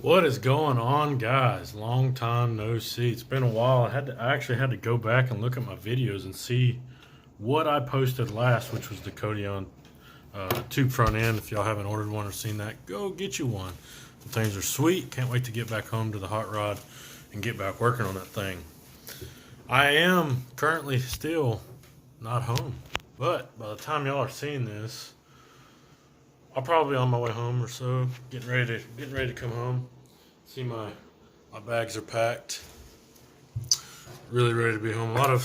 What is going on, guys? Long time no see. It's been a while. I actually had to go back and look at my videos and see what I posted last, which was the Tube front end. If y'all haven't ordered one or seen that, go get you one. The things are sweet. Can't wait to get back home to the hot rod and get back working on that thing. I am currently still not home, but by the time y'all are seeing this, I'll probably be on my way home or so, getting ready to come home. See, my bags are packed. Really ready to be home. A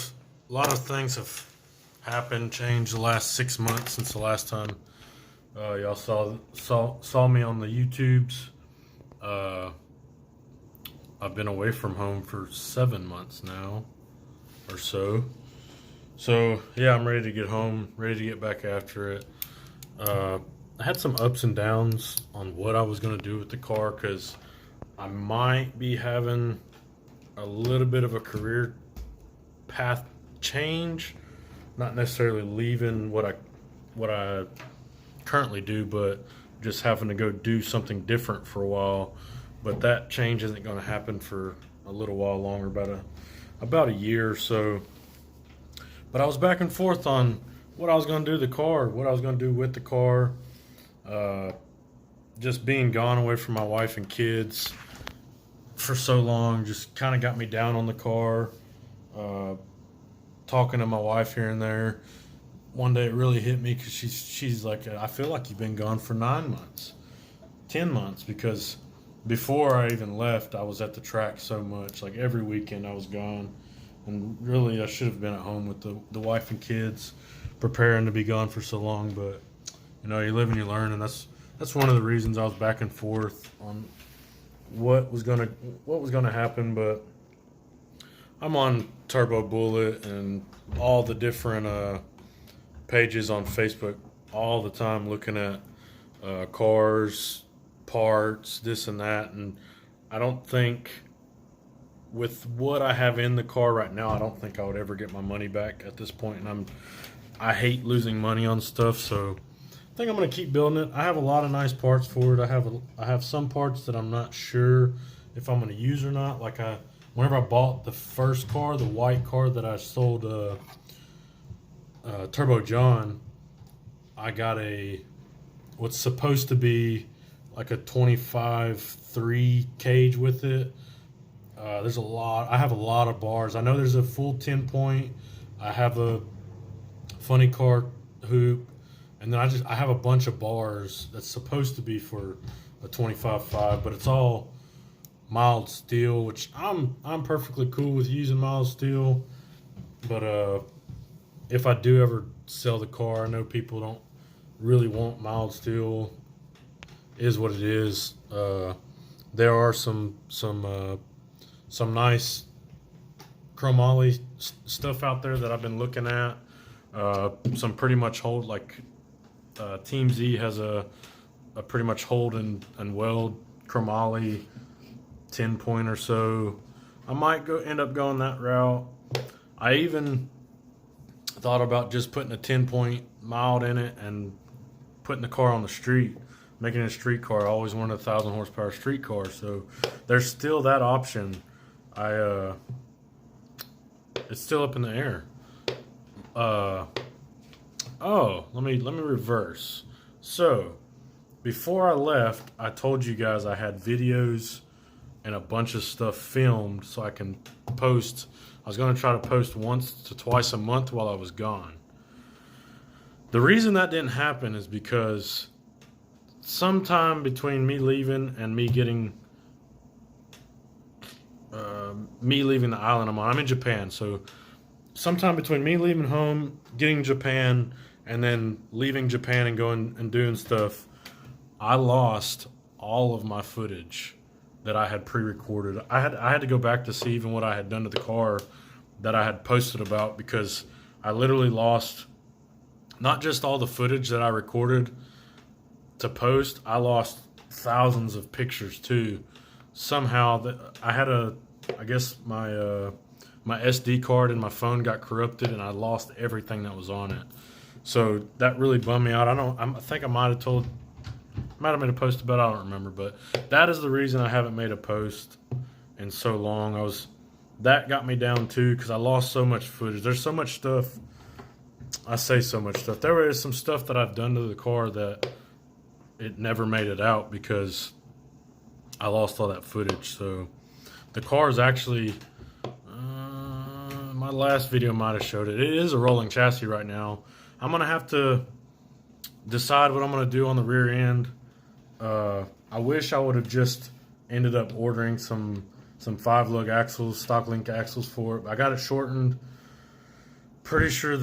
lot of things have happened, changed the last 6 months since the last time y'all saw me on the YouTubes. I've been away from home for 7 months now or so. So yeah, I'm ready to get home, ready to get back after it. I had some ups and downs on what I was going to do with the car because I might be having a little bit of a career path change. Not necessarily leaving what I currently do, but just having to go do something different for a while. But that change isn't going to happen for a little while longer, about a year or so. But I was back and forth on what I was going to do with the car, what I was going to do with the car. Just being gone away from my wife and kids for so long just kind of got me down on the car. Talking to my wife here and there, one day it really hit me because she's like, I feel like you've been gone for 9 months, 10 months, because before I even left, I was at the track so much. Like every weekend I was gone, and really I should have been at home with the wife and kids, preparing to be gone for so long. But you know, you live and you learn, and that's one of the reasons I was back and forth on what was gonna happen. But I'm on Turbo Bullet and all the different pages on Facebook all the time, looking at cars, parts, this and that. And I don't think, with what I have in the car right now, I don't think I would ever get my money back at this point. And I hate losing money on stuff, so I think I'm going to keep building it. I have a lot of nice parts for it. I have some parts that I'm not sure if I'm going to use or not. Like whenever I bought the first car, the white car that I sold Turbo John, I got what's supposed to be like a 25.3 cage with it. I have a lot of bars. I know there's a full 10 point. I have a funny car hoop. And then I have a bunch of bars that's supposed to be for a 25.5, but it's all mild steel, which I'm perfectly cool with using mild steel. But if I do ever sell the car, I know people don't really want mild steel. It is what it is. There are some nice chromoly stuff out there that I've been looking at. Some pretty much hold, like Team Z has a pretty much hold and weld chromoly 10 point or so. I might end up going that route. I even thought about just putting a 10 point mild in it and putting the car on the street, making it a street car. I always wanted a 1,000 horsepower street car, so there's still that option. It's still up in the air. Let me reverse. So, before I left, I told you guys I had videos and a bunch of stuff filmed so I can post. I was going to try to post once to twice a month while I was gone. The reason that didn't happen is because sometime between me leaving and me leaving the island I'm in Japan, so sometime between me leaving home, getting Japan, and then leaving Japan and going and doing stuff, I lost all of my footage that I had pre-recorded. I had to go back to see even what I had done to the car that I had posted about, because I literally lost not just all the footage that I recorded to post, I lost thousands of pictures too. Somehow I had I guess my SD card in my phone got corrupted and I lost everything that was on it. So that really bummed me out. I think I might have told Might have made a post about it, I don't remember, but that is the reason I haven't made a post in so long. That got me down too, because I lost so much footage. There's so much stuff. I say so much stuff. There is some stuff that I've done to the car that it never made it out because I lost all that footage. So the car is actually, my last video might have showed it. It is a rolling chassis right now. I'm going to have to decide what I'm going to do on the rear end. I wish I would have just ended up ordering some 5-lug axles, stock link axles for it. I got it shortened. Pretty sure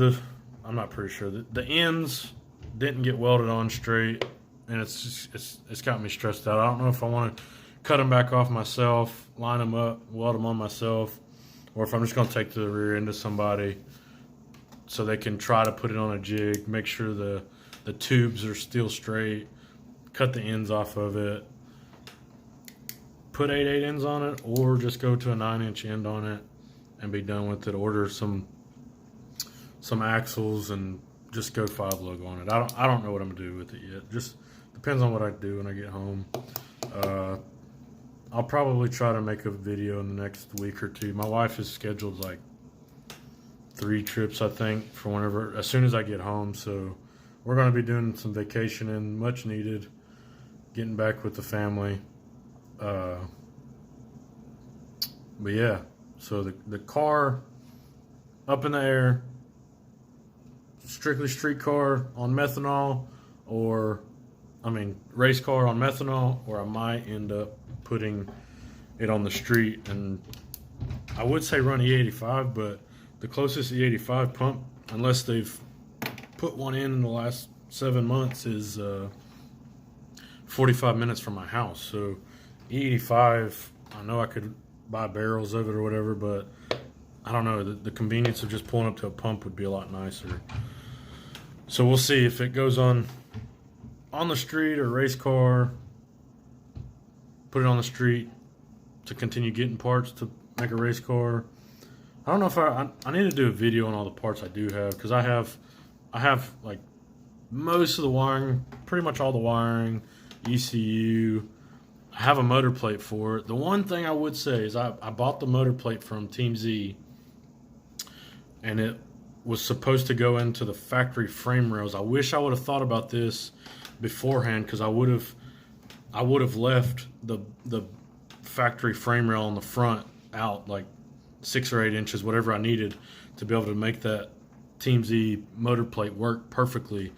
I'm not pretty sure. The ends didn't get welded on straight, and it's got me stressed out. I don't know if I want to cut them back off myself, line them up, weld them on myself, or if I'm just going to take to the rear end of somebody so they can try to put it on a jig, make sure the tubes are still straight, cut the ends off of it, put 8/8 ends on it, or just go to a 9-inch end on it and be done with it. Order some axles and just go 5-lug on it. I don't know what I'm gonna do with it yet. Just depends on what I do when I get home. I'll probably try to make a video in the next week or two. My wife has scheduled like 3 trips, I think, for whenever, as soon as I get home. So we're gonna be doing some vacationing, much needed, getting back with the family. But yeah, so the car up in the air, strictly street car on methanol, or race car on methanol, or I might end up putting it on the street. And I would say run E85, but the closest E85 pump, unless they've put one in the last 7 months, is 45 minutes from my house. So E85, I know I could buy barrels of it or whatever, but I don't know, the convenience of just pulling up to a pump would be a lot nicer. So we'll see if it goes on the street or race car. Put it on the street to continue getting parts to make a race car. I don't know if I need to do a video on all the parts I do have, because I have like most of the wiring, pretty much all the wiring, ECU. I have a motor plate for it. The one thing I would say is I bought the motor plate from Team Z, and it was supposed to go into the factory frame rails. I wish I would have thought about this beforehand, because I would have left the factory frame rail on the front out like 6 or 8 inches, whatever I needed, to be able to make that Team Z motor plate work perfectly.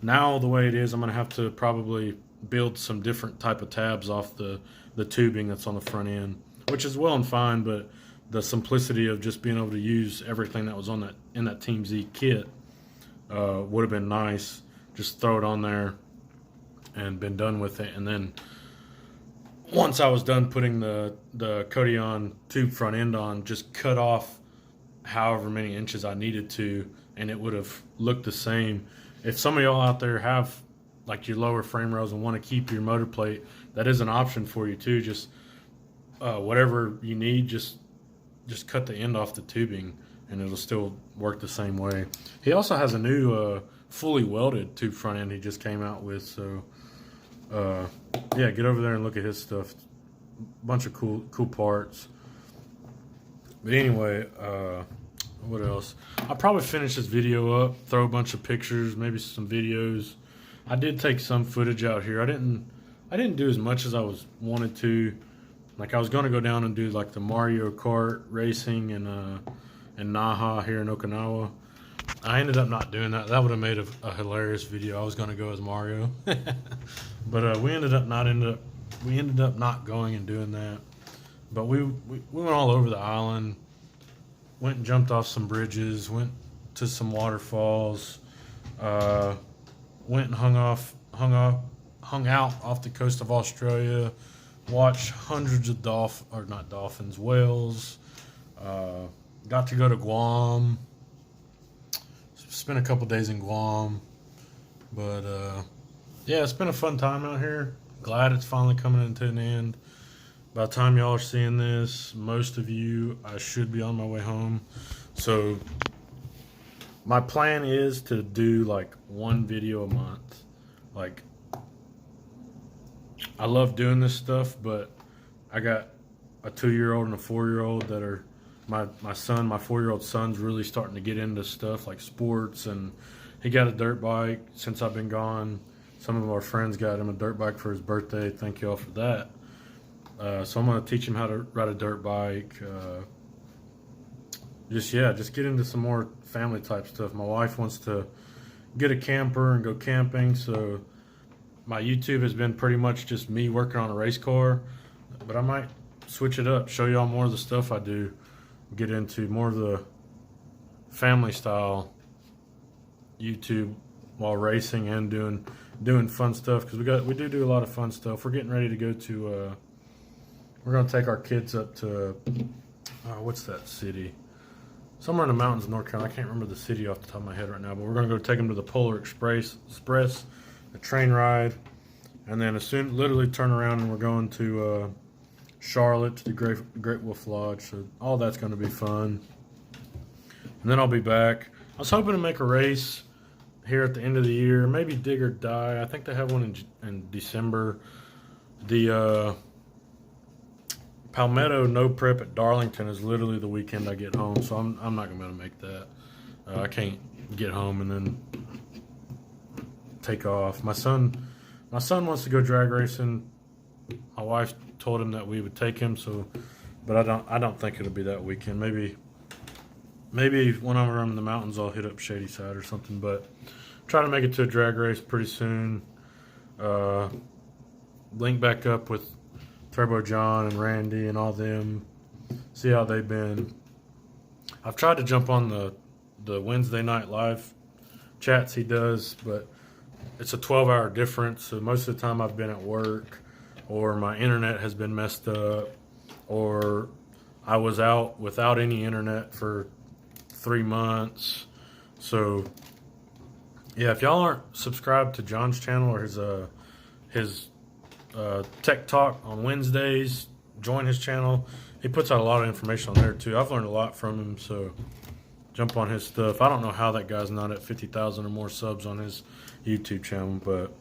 Now the way it is, I'm going to have to probably build some different type of tabs off the tubing that's on the front end, which is well and fine, but the simplicity of just being able to use everything that was on in that Team Z kit would have been nice. Just throw it on there and been done with it. And then once I was done putting the CODION-Tube front end on, just cut off however many inches I needed to, and it would have looked the same. If some of y'all out there have like your lower frame rails and want to keep your motor plate, that is an option for you too. Just whatever you need, just cut the end off the tubing and it'll still work the same way. He also has a new fully welded tube front end he just came out with. So yeah, get over there and look at his stuff. Bunch of cool parts. But anyway, what else? I'll probably finish this video up, throw a bunch of pictures, maybe some videos. I did take some footage out here. I didn't do as much as I wanted to. Like, I was going to go down and do like the Mario Kart racing in Naha here in Okinawa. I ended up not doing that. That would have made a hilarious video. I was going to go as Mario, but we ended up not going and doing that. But we went all over the island. Went and jumped off some bridges. Went to some waterfalls. Went and hung out off the coast of Australia. Watched hundreds of whales. Got to go to Guam. Spent a couple days in Guam. But yeah, it's been a fun time out here. Glad it's finally coming into an end. By the time y'all are seeing this, most of you, I should be on my way home. So my plan is to do like one video a month. Like I love doing this stuff, but I got a 2-year-old and a 4-year-old that are my 4-year-old son's really starting to get into stuff like sports, and he got a dirt bike since I've been gone. Some of our friends got him a dirt bike for his birthday. Thank you all for that. So I'm going to teach him how to ride a dirt bike. Just get into some more family type stuff. My wife wants to get a camper and go camping, so my YouTube has been pretty much just me working on a race car, but I might switch it up, show y'all more of the stuff I do, get into more of the family style YouTube while racing and doing fun stuff, because we do a lot of fun stuff. We're getting ready to go to we're going to take our kids up to what's that city? Somewhere in the mountains of North Carolina. I can't remember the city off the top of my head right now, but we're going to go take them to the Polar Express, a train ride, and then literally turn around and we're going to Charlotte to the Great Wolf Lodge. So all that's going to be fun. And then I'll be back. I was hoping to make a race here at the end of the year, maybe Dig or Die. I think they have one in December. The Palmetto No Prep at Darlington is literally the weekend I get home, so I'm not gonna be able to make that. I can't get home and then take off. My son wants to go drag racing. My wife told him that we would take him, but I don't think it'll be that weekend. Maybe when I'm around in the mountains, I'll hit up Shady Side or something. But try to make it to a drag race pretty soon. Link back up with Turbo John and Randy and all them, see how they've been. I've tried to jump on the Wednesday night live chats he does, but it's a 12-hour difference, so most of the time I've been at work, or my internet has been messed up, or I was out without any internet for 3 months. So yeah, if y'all aren't subscribed to John's channel or his Tech Talk on Wednesdays, join his channel. He puts out a lot of information on there too. I've learned a lot from him, so jump on his stuff. I don't know how that guy's not at 50,000 or more subs on his YouTube channel, but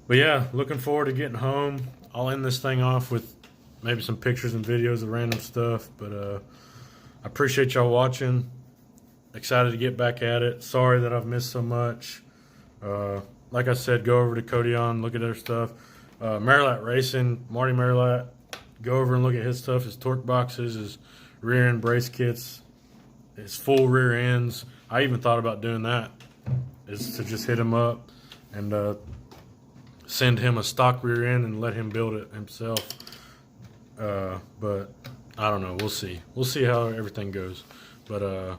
yeah, looking forward to getting home. I'll end this thing off with maybe some pictures and videos of random stuff, but I appreciate y'all watching. Excited to get back at it. Sorry that I've missed so much. Like I said, go over to CODION, look at their stuff. Merillat Racing, Marty Merillat, go over and look at his stuff, his torque boxes, his rear end brace kits, his full rear ends. I even thought about doing that, is to just hit him up and send him a stock rear end and let him build it himself. But I don't know, we'll see how everything goes. But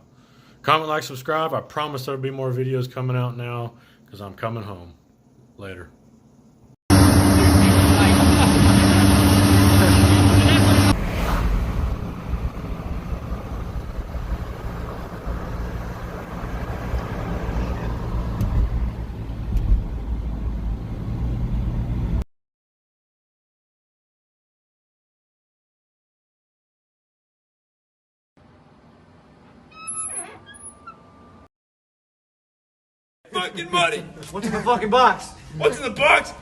comment, like, subscribe. I promise there'll be more videos coming out now, because I'm coming home. Later. Fucking money! What's in the fucking box? What's in the box?